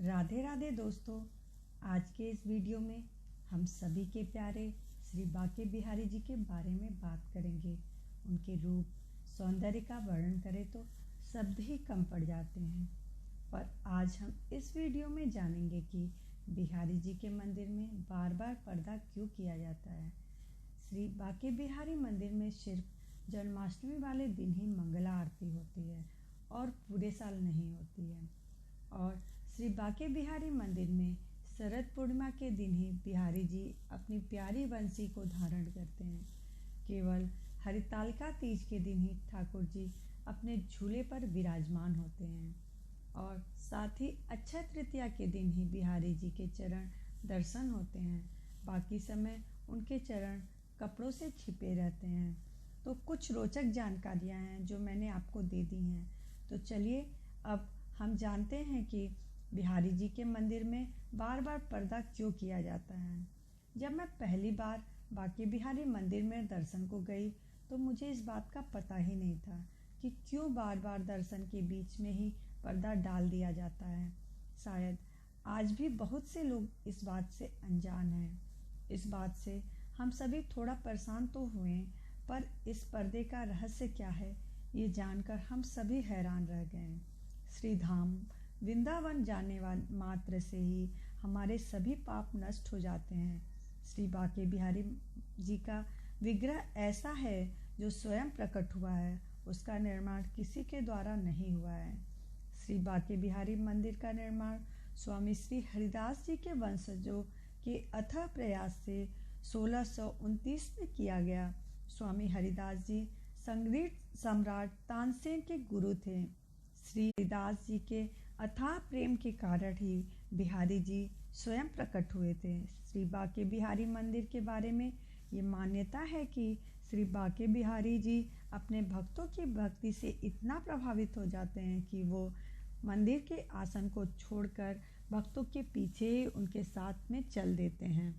राधे राधे दोस्तों। आज के इस वीडियो में हम सभी के प्यारे श्री बांके बिहारी जी के बारे में बात करेंगे। उनके रूप सौंदर्य का वर्णन करें तो शब्द ही कम पड़ जाते हैं। पर आज हम इस वीडियो में जानेंगे कि बिहारी जी के मंदिर में बार बार पर्दा क्यों किया जाता है। श्री बांके बिहारी मंदिर में सिर्फ जन्माष्टमी वाले दिन ही मंगला आरती होती है और पूरे साल नहीं होती है। और श्री बांके बिहारी मंदिर में शरद पूर्णिमा के दिन ही बिहारी जी अपनी प्यारी बंसी को धारण करते हैं। केवल हरितालिका तीज के दिन ही ठाकुर जी अपने झूले पर विराजमान होते हैं और साथ ही अक्षय तृतीया के दिन ही बिहारी जी के चरण दर्शन होते हैं। बाकी समय उनके चरण कपड़ों से छिपे रहते हैं। तो कुछ रोचक जानकारियां हैं जो मैंने आपको दे दी हैं। तो चलिए अब हम जानते हैं कि बिहारी जी के मंदिर में बार बार पर्दा क्यों किया जाता है। जब मैं पहली बार बांके बिहारी मंदिर में दर्शन को गई तो मुझे इस बात का पता ही नहीं था कि क्यों बार बार दर्शन के बीच में ही पर्दा डाल दिया जाता है। शायद आज भी बहुत से लोग इस बात से अनजान हैं। इस बात से हम सभी थोड़ा परेशान तो हुए, पर इस पर्दे का रहस्य क्या है ये जानकर हम सभी हैरान रह गए। श्री धाम वृंदावन जाने मात्र से ही हमारे सभी पाप नष्ट हो जाते हैं। श्री बांके बिहारी जी का विग्रह ऐसा है जो स्वयं प्रकट हुआ है, उसका निर्माण किसी के द्वारा नहीं हुआ है। श्री बांके बिहारी मंदिर का निर्माण स्वामी श्री हरिदास जी के वंशजों के अथक प्रयास से 1629 में किया गया। स्वामी हरिदास जी संगीत सम्राट तानसेन के गुरु थे। श्री हरिदास जी के अथाह प्रेम के कारण ही बिहारी जी स्वयं प्रकट हुए थे। श्री बांके बिहारी मंदिर के बारे में ये मान्यता है कि श्री बांके बिहारी जी अपने भक्तों की भक्ति से इतना प्रभावित हो जाते हैं कि वो मंदिर के आसन को छोड़कर भक्तों के पीछे ही उनके साथ में चल देते हैं।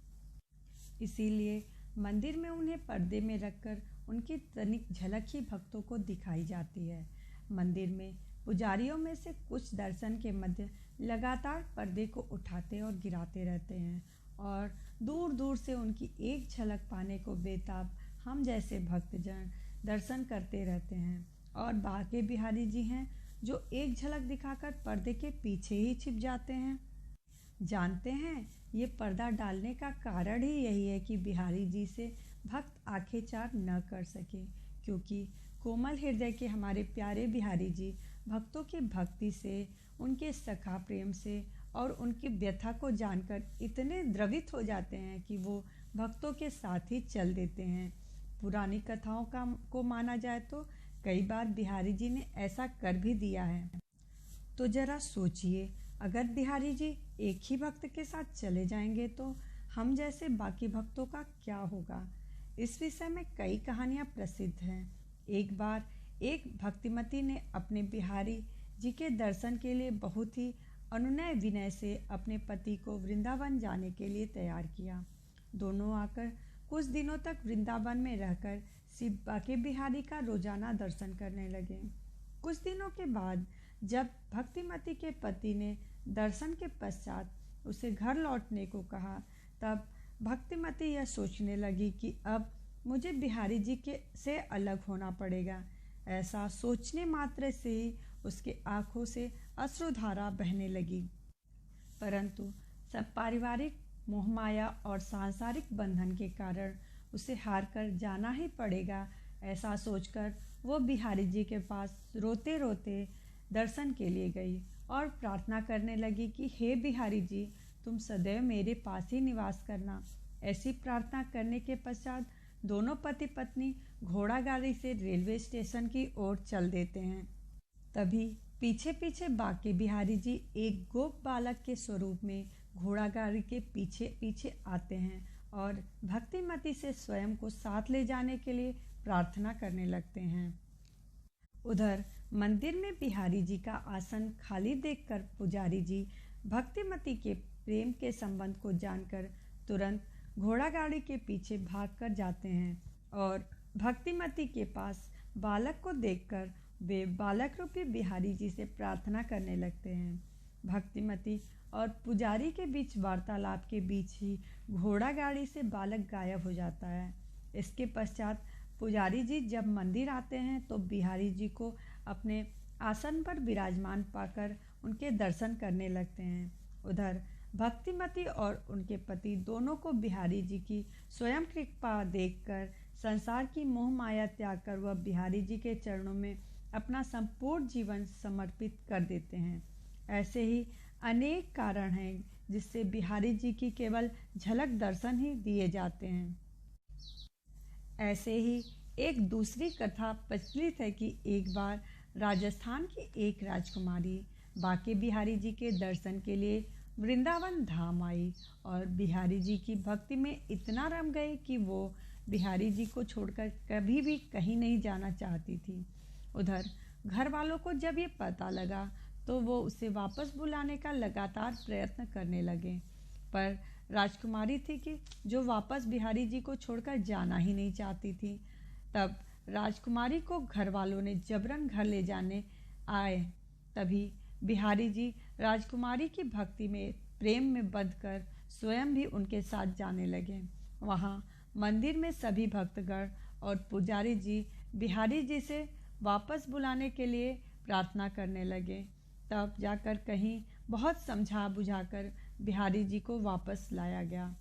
इसीलिए मंदिर में उन्हें पर्दे में रखकर उनकी तनिक झलक ही भक्तों को दिखाई जाती है। मंदिर में पुजारियों में से कुछ दर्शन के मध्य लगातार पर्दे को उठाते और गिराते रहते हैं और दूर दूर से उनकी एक झलक पाने को बेताब हम जैसे भक्तजन दर्शन करते रहते हैं। और बांके बिहारी जी हैं जो एक झलक दिखाकर पर्दे के पीछे ही छिप जाते हैं। जानते हैं ये पर्दा डालने का कारण ही यही है कि बिहारी जी से भक्त आंखें चार न कर सके, क्योंकि कोमल हृदय के हमारे प्यारे बिहारी जी भक्तों की भक्ति से, उनके सखा प्रेम से और उनकी व्यथा को जानकर इतने द्रवित हो जाते हैं कि वो भक्तों के साथ ही चल देते हैं। पुरानी कथाओं को माना जाए तो कई बार बिहारी जी ने ऐसा कर भी दिया है। तो जरा सोचिए, अगर बिहारी जी एक ही भक्त के साथ चले जाएंगे तो हम जैसे बाकी भक्तों का क्या होगा। इस विषय में कई कहानियां प्रसिद्ध हैं। एक बार एक भक्तिमती ने अपने बिहारी जी के दर्शन के लिए बहुत ही अनुनय विनय से अपने पति को वृंदावन जाने के लिए तैयार किया। दोनों आकर कुछ दिनों तक वृंदावन में रहकर श्री बांके बिहारी का रोजाना दर्शन करने लगे। कुछ दिनों के बाद जब भक्तिमती के पति ने दर्शन के पश्चात उसे घर लौटने को कहा, तब भक्तिमती यह सोचने लगी कि अब मुझे बिहारी जी से अलग होना पड़ेगा। ऐसा सोचने मात्र से ही उसके आंखों से अश्रुधारा बहने लगी। परंतु सब पारिवारिक मोहमाया और सांसारिक बंधन के कारण उसे हार कर जाना ही पड़ेगा। ऐसा सोचकर वो बिहारी जी के पास रोते रोते दर्शन के लिए गई और प्रार्थना करने लगी कि हे बिहारी जी, तुम सदैव मेरे पास ही निवास करना। ऐसी प्रार्थना करने के पश्चात दोनों पति पत्नी घोड़ा गाड़ी से रेलवे स्टेशन की ओर चल देते हैं। तभी पीछे पीछे बांके बिहारी जी एक गोप बालक के स्वरूप में घोड़ा गाड़ी के पीछे पीछे आते हैं और भक्तिमती से स्वयं को साथ ले जाने के लिए प्रार्थना करने लगते हैं। उधर मंदिर में बिहारी जी का आसन खाली देखकर पुजारी जी भक्तिमती के प्रेम के संबंध को जानकर तुरंत घोड़ा गाड़ी के पीछे भागकर जाते हैं और भक्तिमती के पास बालक को देखकर वे बालक रूपी बिहारी जी से प्रार्थना करने लगते हैं। भक्तिमती और पुजारी के बीच वार्तालाप के बीच ही घोड़ा गाड़ी से बालक गायब हो जाता है। इसके पश्चात पुजारी जी जब मंदिर आते हैं तो बिहारी जी को अपने आसन पर विराजमान पाकर उनके दर्शन करने लगते हैं। उधर भक्तिमती और उनके पति दोनों को बिहारी जी की स्वयं कृपा देखकर संसार की मोह माया त्याग कर वह बिहारी जी के चरणों में अपना संपूर्ण जीवन समर्पित कर देते हैं। ऐसे ही अनेक कारण हैं जिससे बिहारी जी की केवल झलक दर्शन ही दिए जाते हैं। ऐसे ही एक दूसरी कथा प्रचलित है कि एक बार राजस्थान की एक राजकुमारी बाके बिहारी जी के दर्शन के लिए वृंदावन धाम आई और बिहारी जी की भक्ति में इतना रम गई कि वो बिहारी जी को छोड़कर कभी भी कहीं नहीं जाना चाहती थी। उधर घर वालों को जब ये पता लगा तो वो उसे वापस बुलाने का लगातार प्रयत्न करने लगे, पर राजकुमारी थी कि जो वापस बिहारी जी को छोड़कर जाना ही नहीं चाहती थी। तब राजकुमारी को घर वालों ने जबरन घर ले जाने आए। तभी बिहारी जी राजकुमारी की भक्ति में प्रेम में बंधकर स्वयं भी उनके साथ जाने लगे। वहाँ मंदिर में सभी भक्तगण और पुजारी जी बिहारी जी से वापस बुलाने के लिए प्रार्थना करने लगे। तब जाकर कहीं बहुत समझा बुझाकर बिहारी जी को वापस लाया गया।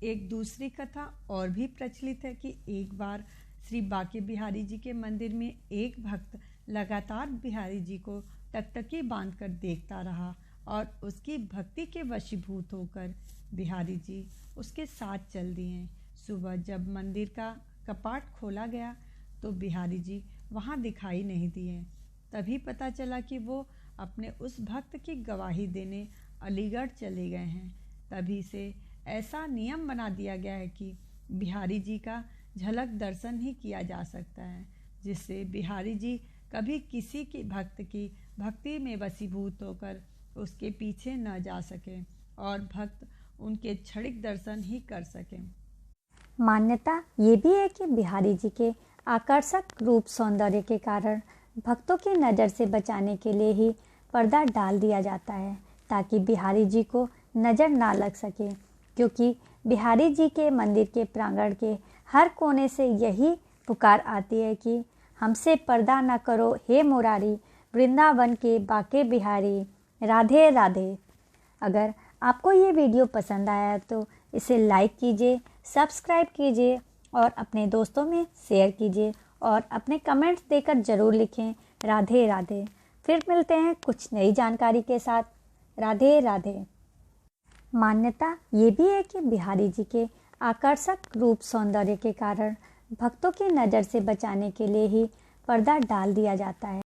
एक दूसरी कथा और भी प्रचलित है कि एक बार श्री बाके बिहारी जी के मंदिर में एक भक्त लगातार बिहारी जी को टकटकी बांधकर देखता रहा और उसकी भक्ति के वशीभूत होकर बिहारी जी उसके साथ चल दिए। सुबह जब मंदिर का कपाट खोला गया तो बिहारी जी वहां दिखाई नहीं दिए। तभी पता चला कि वो अपने उस भक्त की गवाही देने अलीगढ़ चले गए हैं। तभी से ऐसा नियम बना दिया गया है कि बिहारी जी का झलक दर्शन ही किया जा सकता है, जिससे बिहारी जी कभी किसी की भक्ति में वशीभूत होकर उसके पीछे न जा सके और भक्त उनके क्षणिक दर्शन ही कर सके। मान्यता ये भी है कि बिहारी जी के आकर्षक रूप सौंदर्य के कारण भक्तों की नज़र से बचाने के लिए ही पर्दा डाल दिया जाता है, ताकि बिहारी जी को नज़र ना लग सके। क्योंकि बिहारी जी के मंदिर के प्रांगण के हर कोने से यही पुकार आती है कि हमसे पर्दा न करो हे मुरारी, वृंदावन के बाके बिहारी, राधे राधे। अगर आपको ये वीडियो पसंद आया तो इसे लाइक कीजिए, सब्सक्राइब कीजिए और अपने दोस्तों में शेयर कीजिए और अपने कमेंट्स देकर ज़रूर लिखें राधे राधे। फिर मिलते हैं कुछ नई जानकारी के साथ। राधे राधे। मान्यता ये भी है कि बिहारी जी के आकर्षक रूप सौंदर्य के कारण भक्तों की नज़र से बचाने के लिए ही पर्दा डाल दिया जाता है,